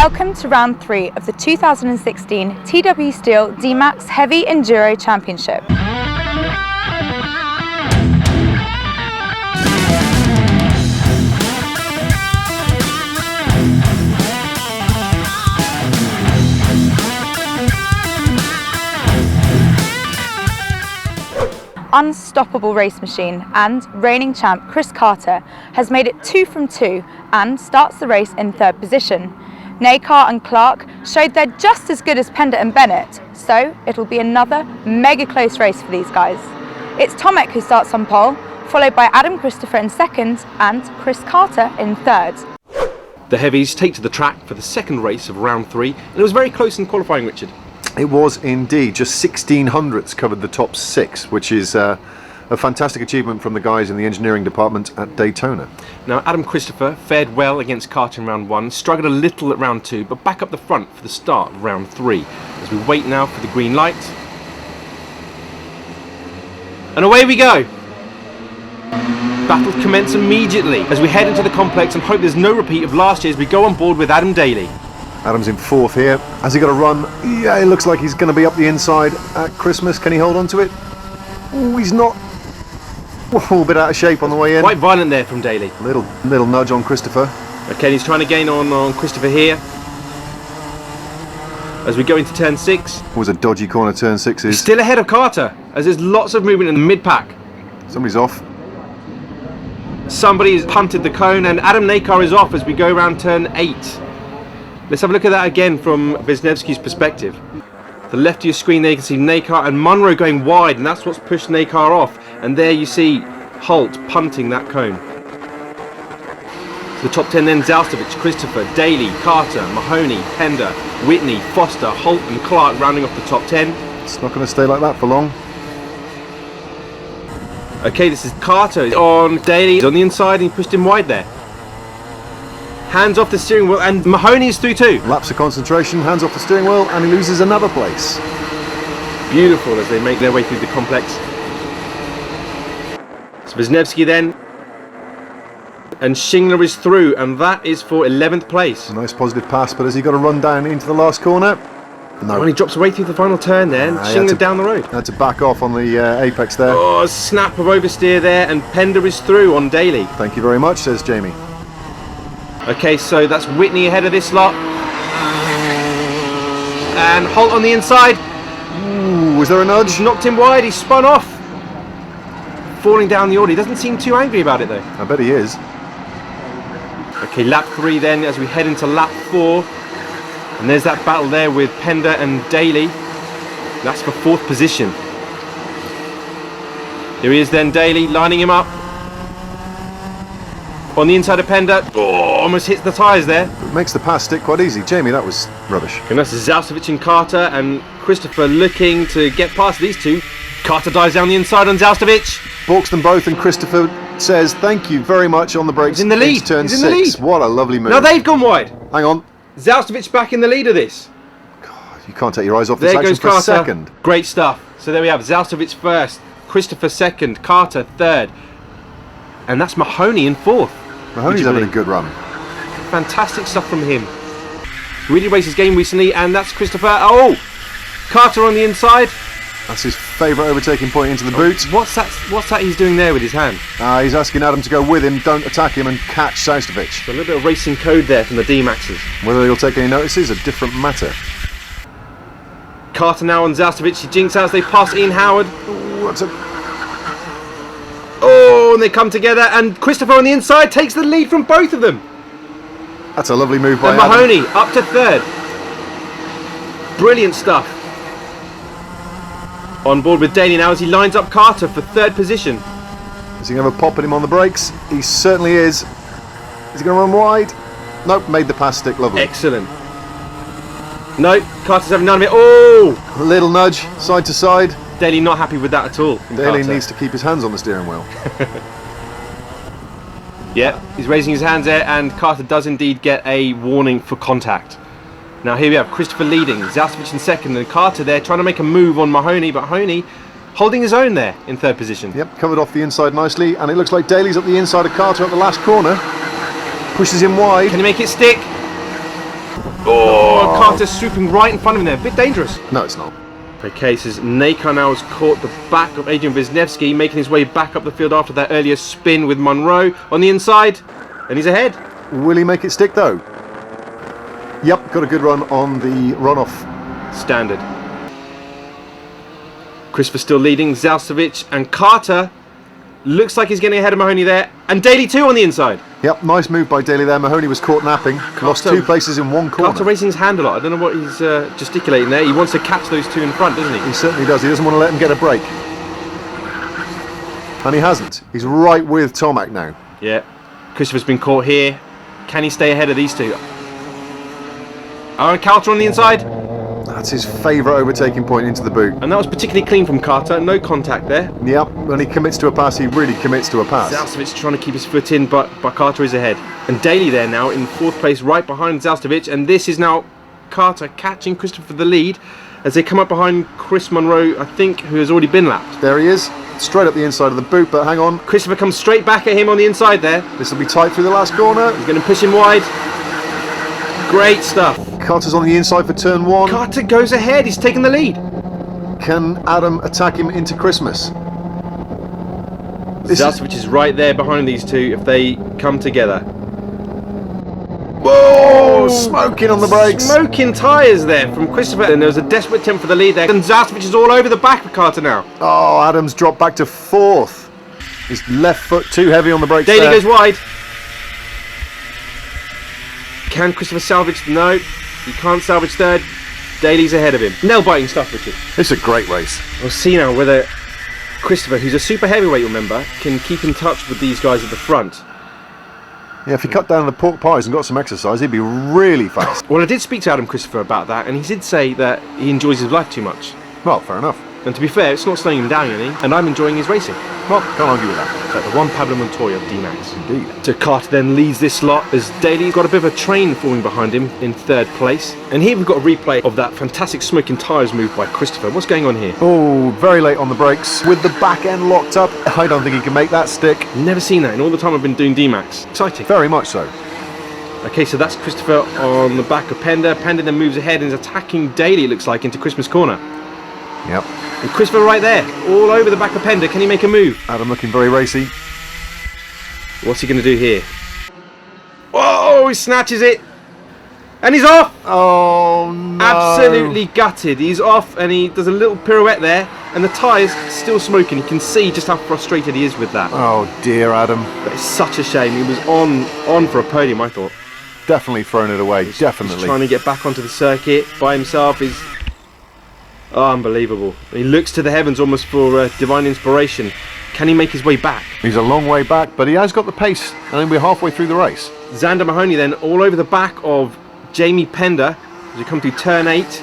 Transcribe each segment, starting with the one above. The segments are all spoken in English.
Welcome to round 3 of the 2016 TW Steel DMAX Heavy Enduro Championship. Unstoppable race machine and reigning champ Chris Carter has made it 2 from 2 and starts the race in 3rd position. Nacar and Clark showed they're just as good as Pender and Bennett, so it'll be another mega close race for these guys. It's Tomek who starts on pole, followed by Adam Christopher in 2nd and Chris Carter in 3rd. The heavies take to the track for the 2nd race of round 3, and it was very close in qualifying, Richard. It was indeed. Just 1600ths covered the top 6, which is a fantastic achievement from the guys in the engineering department at Daytona. Now, Adam Christopher fared well against Carter in round 1, struggled a little at round 2, but back up the front for the start of round 3. As we wait now for the green light. And away we go! Battles commence immediately as we head into the complex and hope there's no repeat of last year as we go on board with Adam Daly. Adam's in 4th here. Has he got a run? Yeah, it looks like he's going to be up the inside at Christmas. Can he hold on to it? Oh, he's not. A bit out of shape on the way in. Quite violent there from Daly. Little nudge on Christopher. Okay, he's trying to gain on Christopher here. As we go into turn 6. Was a dodgy corner turn 6 is. Still ahead of Carter, as there's lots of movement in the mid-pack. Somebody's off. Somebody's punted the cone and Adam Nacar is off as we go around turn 8. Let's have a look at that again from Wisniewski's perspective. To the left of your screen there you can see Nacar and Munro going wide, and that's what's pushed Nacar off. And there you see Holt punting that cone. To the top 10 then Zalstovic, Christopher, Daly, Carter, Mahoney, Pender, Whitney, Foster, Holt and Clark rounding off the top 10. It's not going to stay like that for long. Okay, this is Carter on Daly. He's on the inside and he pushed him wide there. Hands off the steering wheel and Mahoney is through too. Lapse of concentration, hands off the steering wheel and he loses another place. Beautiful as they make their way through the complex. So Wisniewski then. And Shingler is through and that is for 11th place. Nice positive pass, but has he got to run down into the last corner? No. Well, he drops away through the final turn there and Shingler down the road. Had to back off on the apex there. Oh, snap of oversteer there and Pender is through on Daly. Thank you very much, says Jamie. Okay, so that's Whitney ahead of this lot. And Holt on the inside. Ooh, was there a nudge? He's knocked him wide, he spun off. Falling down the order. He doesn't seem too angry about it though. I bet he is. Okay, lap 3 then as we head into lap 4. And there's that battle there with Pender and Daly. That's for 4th position. Here he is then, Daly, lining him up. On the inside of Pender. Oh, almost hits the tyres there. It makes the pass stick quite easy. Jamie, that was rubbish. And that's Zalstovic and Carter and Christopher looking to get past these two. Carter dives down the inside on Zalstovic. Balks them both and Christopher says thank you very much on the brakes. He's in the lead. Turn He's in the 6. lead. What a lovely move. Now they've gone wide. Hang on. Zalstovic back in the lead of this. God, you can't take your eyes off this There action goes for Carter. a second. Great stuff. So there we have Zalstovic 1st, Christopher 2nd, Carter 3rd. And that's Mahoney in 4th. Mahoney's having a good run. Fantastic stuff from him. Really raced his game recently, and that's Christopher. Oh! Carter on the inside. That's his favourite overtaking point into the boot. What's that he's doing there with his hand? He's asking Adam to go with him, don't attack him and catch Zalstovic. So a little bit of racing code there from the DMAXs. Whether he'll take any notice is a different matter. Carter now on Zalstovic. He jinks out as they pass Ian Howard. Oh, and they come together, and Christopher on the inside takes the lead from both of them. That's a lovely move by and Adam. Mahoney up to 3rd. Brilliant stuff. On board with Daly now as he lines up Carter for 3rd position. Is he going to have a pop at him on the brakes? He certainly is. Is he going to run wide? Nope, made the pass stick lovely. Excellent. No, Carter's having none of it. Oh! A little nudge, side to side. Daly not happy with that at all. Daly needs to keep his hands on the steering wheel. Yeah, he's raising his hands there, and Carter does indeed get a warning for contact. Now here we have Christopher leading, Zalstovic in 2nd, and Carter there trying to make a move on Mahoney, but Mahoney holding his own there in 3rd position. Yep, covered off the inside nicely, and it looks like Daly's up the inside of Carter at the last corner. Pushes him wide. Can he make it stick? Oh, Carter's swooping right in front of him there. A bit dangerous. No, it's not. Okay, so Nakar now has caught the back of Adrian Wisniewski, making his way back up the field after that earlier spin with Monroe on the inside. And he's ahead. Will he make it stick though? Yep, got a good run on the runoff. Standard. Christopher still leading. Zalcevic and Carter. Looks like he's getting ahead of Mahoney there. And Daly too on the inside. Yep, nice move by Daly there. Mahoney was caught napping. Lost 2 places in one corner. Carter raising his hand a lot. I don't know what he's gesticulating there. He wants to catch those 2 in front, doesn't he? He certainly does. He doesn't want to let him get a break. And he hasn't. He's right with Tomac now. Yeah. Christopher's been caught here. Can he stay ahead of these 2? Carter on the inside. That's his favourite overtaking point into the boot. And that was particularly clean from Carter. No contact there. Yep, when he commits to a pass, he really commits to a pass. Zalcevic trying to keep his foot in, but Carter is ahead. And Daly there now in 4th place, right behind Zalcevic. And this is now Carter catching Christopher for the lead as they come up behind Chris Monroe, I think, who has already been lapped. There he is, straight up the inside of the boot, but hang on. Christopher comes straight back at him on the inside there. This will be tight through the last corner. He's going to push him wide. Great stuff. Carter's on the inside for turn 1. Carter goes ahead, he's taking the lead. Can Adam attack him into Christmas? Zalcevic is right there behind these 2 if they come together. Whoa! Smoking on the brakes. Smoking tyres there from Christopher. And there was a desperate attempt for the lead there. And Zalcevic is all over the back of Carter now. Oh, Adams dropped back to 4th. His left foot too heavy on the brakes. Daly goes wide. Can Christopher salvage? No, he can't salvage 3rd. Daly's ahead of him. Nail-biting stuff, Richard. It's a great race. We'll see now whether Christopher, who's a super heavyweight, remember, can keep in touch with these guys at the front. Yeah, if he cut down the pork pies and got some exercise, he'd be really fast. Well, I did speak to Adam Christopher about that, and he did say that he enjoys his life too much. Well, fair enough. And to be fair, it's not slowing him down any, and I'm enjoying his racing. Well, can't argue with that. Like the one Pablo Montoya of DMAX. Indeed. So Carter then leads this lot as Daly's got a bit of a train forming behind him in 3rd place. And here we've got a replay of that fantastic smoking tyres move by Christopher. What's going on here? Oh, very late on the brakes. With the back end locked up, I don't think he can make that stick. Never seen that in all the time I've been doing DMAX. Exciting. Very much so. Okay, so that's Christopher on the back of Pender. Pender then moves ahead and is attacking Daly, it looks like, into Christmas corner. Yep. And Christopher right there, all over the back of Pender. Can he make a move? Adam looking very racy. What's he going to do here? Whoa, he snatches it. And he's off! Oh, no. Absolutely gutted. He's off and he does a little pirouette there. And the tyre's still smoking. You can see just how frustrated he is with that. Oh, dear, Adam. But it's such a shame. He was on for a podium, I thought. Definitely thrown it away. Definitely. He's trying to get back onto the circuit by himself. He's unbelievable. He looks to the heavens almost for divine inspiration. Can he make his way back? He's a long way back, but he has got the pace, and then we're halfway through the race. Xander Mahoney then all over the back of Jamie Pender as we come through turn 8.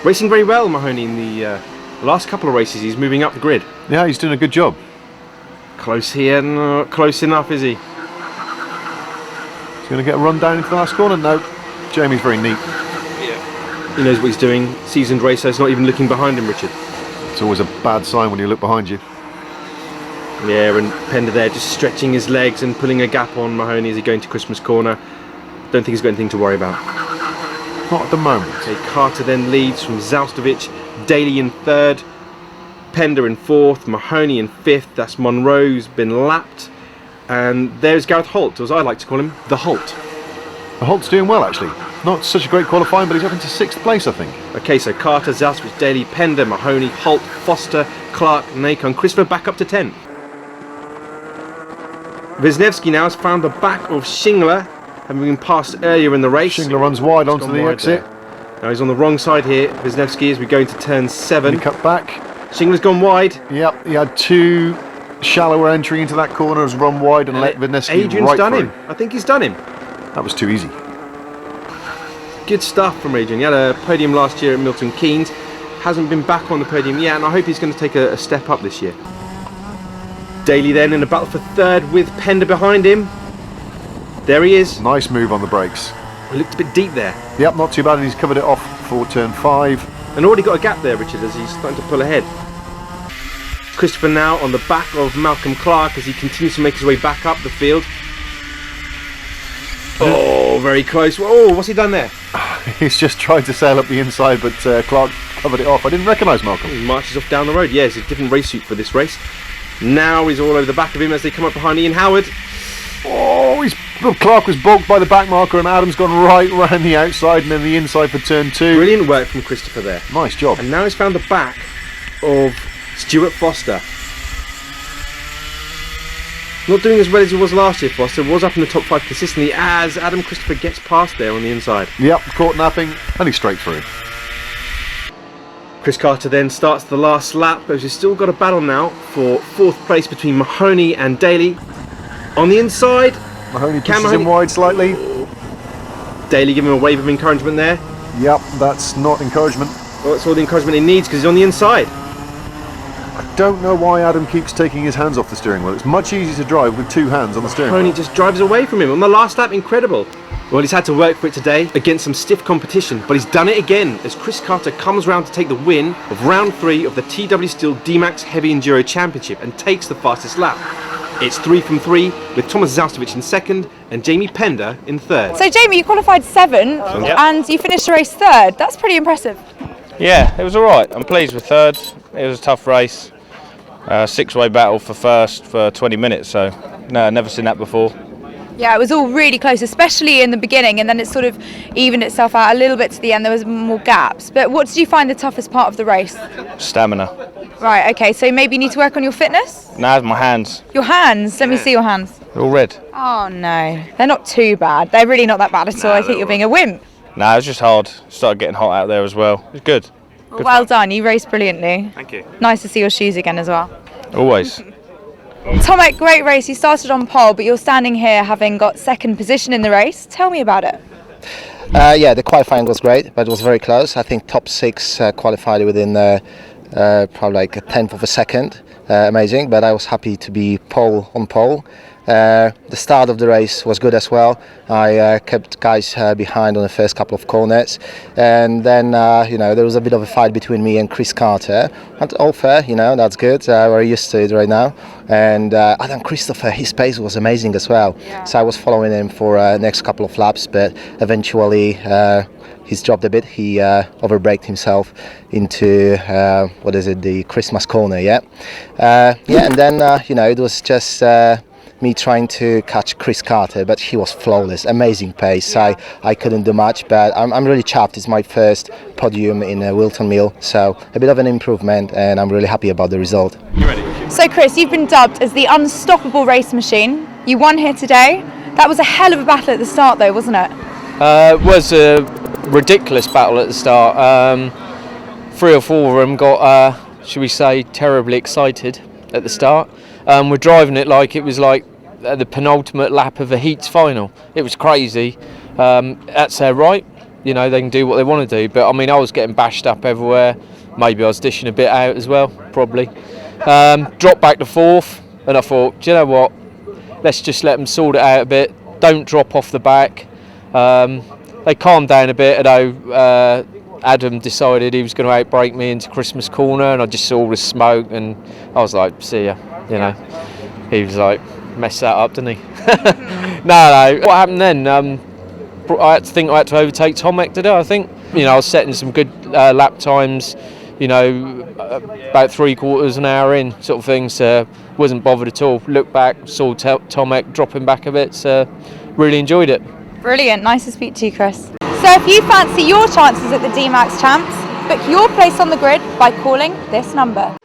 Racing very well, Mahoney, in the last couple of races. He's moving up the grid. Yeah, he's doing a good job. Close here, not close enough, is he? He's going to get a run down into the last corner. No, Jamie's very neat. He knows what he's doing. Seasoned racer, he's not even looking behind him, Richard. It's always a bad sign when you look behind you. Yeah, and Pender there just stretching his legs and pulling a gap on Mahoney as he going to Christmas corner. Don't think he's got anything to worry about. Not at the moment. Okay, Carter then leads from Zalcevic, Daly in 3rd, Pender in 4th, Mahoney in 5th. That's Monroe's been lapped. And there's Gareth Holt, as I like to call him, the Holt. The Holt's doing well, actually. Not such a great qualifying, but he's up into 6th place, I think. Okay, so Carter, Zalcevic, Daly, Pender, Mahoney, Holt, Foster, Clark, Nakar and Christopher back up to 10th. Wisniewski now has found the back of Schingler, having been passed earlier in the race. Schingler runs wide onto the exit. Now he's on the wrong side here, Wisniewski, as we go into turn 7. He cut back. Schingler's gone wide. Yep, he had too shallower entry into that corner, has run wide and let Wisniewski Adrian's right done through. him. I think he's done him. That was too easy. Good stuff from Adrian. He had a podium last year at Milton Keynes. Hasn't been back on the podium yet, and I hope he's going to take a step up this year. Daly then in a battle for 3rd with Pender behind him. There he is. Nice move on the brakes. He looked a bit deep there. Yep, not too bad, and he's covered it off for turn 5. And already got a gap there, Richard, as he's starting to pull ahead. Christopher now on the back of Malcolm Clark as he continues to make his way back up the field. Oh, very close. Oh, what's he done there? He's just tried to sail up the inside, but Clark covered it off. I didn't recognise Malcolm. He marches off down the road. Yes, a different race suit for this race. Now he's all over the back of him as they come up behind Ian Howard. Oh, Clark was balked by the back marker, and Adam's gone right round the outside and then the inside for turn 2. Brilliant work from Christopher there. Nice job. And now he's found the back of Stuart Foster. Not doing as well as he was last year. Foster was up in the top 5 consistently as Adam Christopher gets past there on the inside. Yep, caught napping, and he's straight through. Chris Carter then starts the last lap, but we've still got a battle now for 4th place between Mahoney and Daly. On the inside, Mahoney pushes him wide slightly. Daly giving him a wave of encouragement there. Yep, that's not encouragement. Well, that's all the encouragement he needs because he's on the inside. I don't know why Adam keeps taking his hands off the steering wheel. It's much easier to drive with 2 hands on the steering wheel. Mahoney just drives away from him on the last lap. Incredible. Well, he's had to work for it today against some stiff competition, but he's done it again as Chris Carter comes round to take the win of round 3 of the TW Steel DMAX Heavy Enduro Championship and takes the fastest lap. It's 3 from 3 with Thomas Zaustovich in 2nd and Jamie Pender in 3rd. So Jamie, you qualified 7th and you finished the race 3rd. That's pretty impressive. Yeah, it was alright. I'm pleased with 3rd. It was a tough race. 6-way battle for 1st for 20 minutes, so no, never seen that before. Yeah, it was all really close, especially in the beginning, and then it sort of evened itself out a little bit to the end. There was more gaps. But what did you find the toughest part of the race? Stamina. Right, okay, so maybe you need to work on your fitness? Nah, my hands. Your hands? Let me see your hands. They're all red. Oh no, they're not too bad. They're really not that bad at all. I think you're being a wimp. Nah, it was just hard. Started getting hot out there as well. It was good. Well done, you raced brilliantly. Thank you. Nice to see your shoes again as well. Always. Tomek, great race. You started on pole, but you're standing here having got 2nd position in the race. Tell me about it. Yeah, the qualifying was great, but it was very close. I think top 6 qualified within probably like a 10th of a second. Amazing, but I was happy to be on pole. The start of the race was good as well. I kept guys behind on the first couple of corners, and then there was a bit of a fight between me and Chris Carter. And all fair, that's good. We're used to it right now. And Adam Christopher, his pace was amazing as well. Yeah. So I was following him for next couple of laps, but eventually he's dropped a bit. He overbraked himself into the Christmas corner. And then it was just me trying to catch Chris Carter, but he was flawless, amazing pace. I couldn't do much, but I'm really chuffed. It's my first podium in Wilton Mill, so a bit of an improvement, and I'm really happy about the result. You ready? So Chris, you've been dubbed as the unstoppable race machine. You won here today. That was a hell of a battle at the start though, wasn't it? It was a ridiculous battle at the start. 3 or 4 of them got, should we say, terribly excited at the start. We're driving it like it was like the penultimate lap of a heats final. It was crazy. That's their right. They can do what they want to do. But I mean, I was getting bashed up everywhere. Maybe I was dishing a bit out as well, probably. Dropped back to 4th, and I thought, do you know what? Let's just let them sort it out a bit. Don't drop off the back. They calmed down a bit, although Adam decided he was going to outbrake me into Christmas corner, and I just saw all the smoke, and I was like, see ya. He was like, messed that up, didn't he? No. What happened then? I had to overtake Tomek today, I think. I was setting some good lap times, about 3/4 an hour in, sort of thing, so wasn't bothered at all. Looked back, saw Tomek dropping back a bit, so really enjoyed it. Brilliant, nice to speak to you, Chris. So if you fancy your chances at the DMAX Champs, book your place on the grid by calling this number.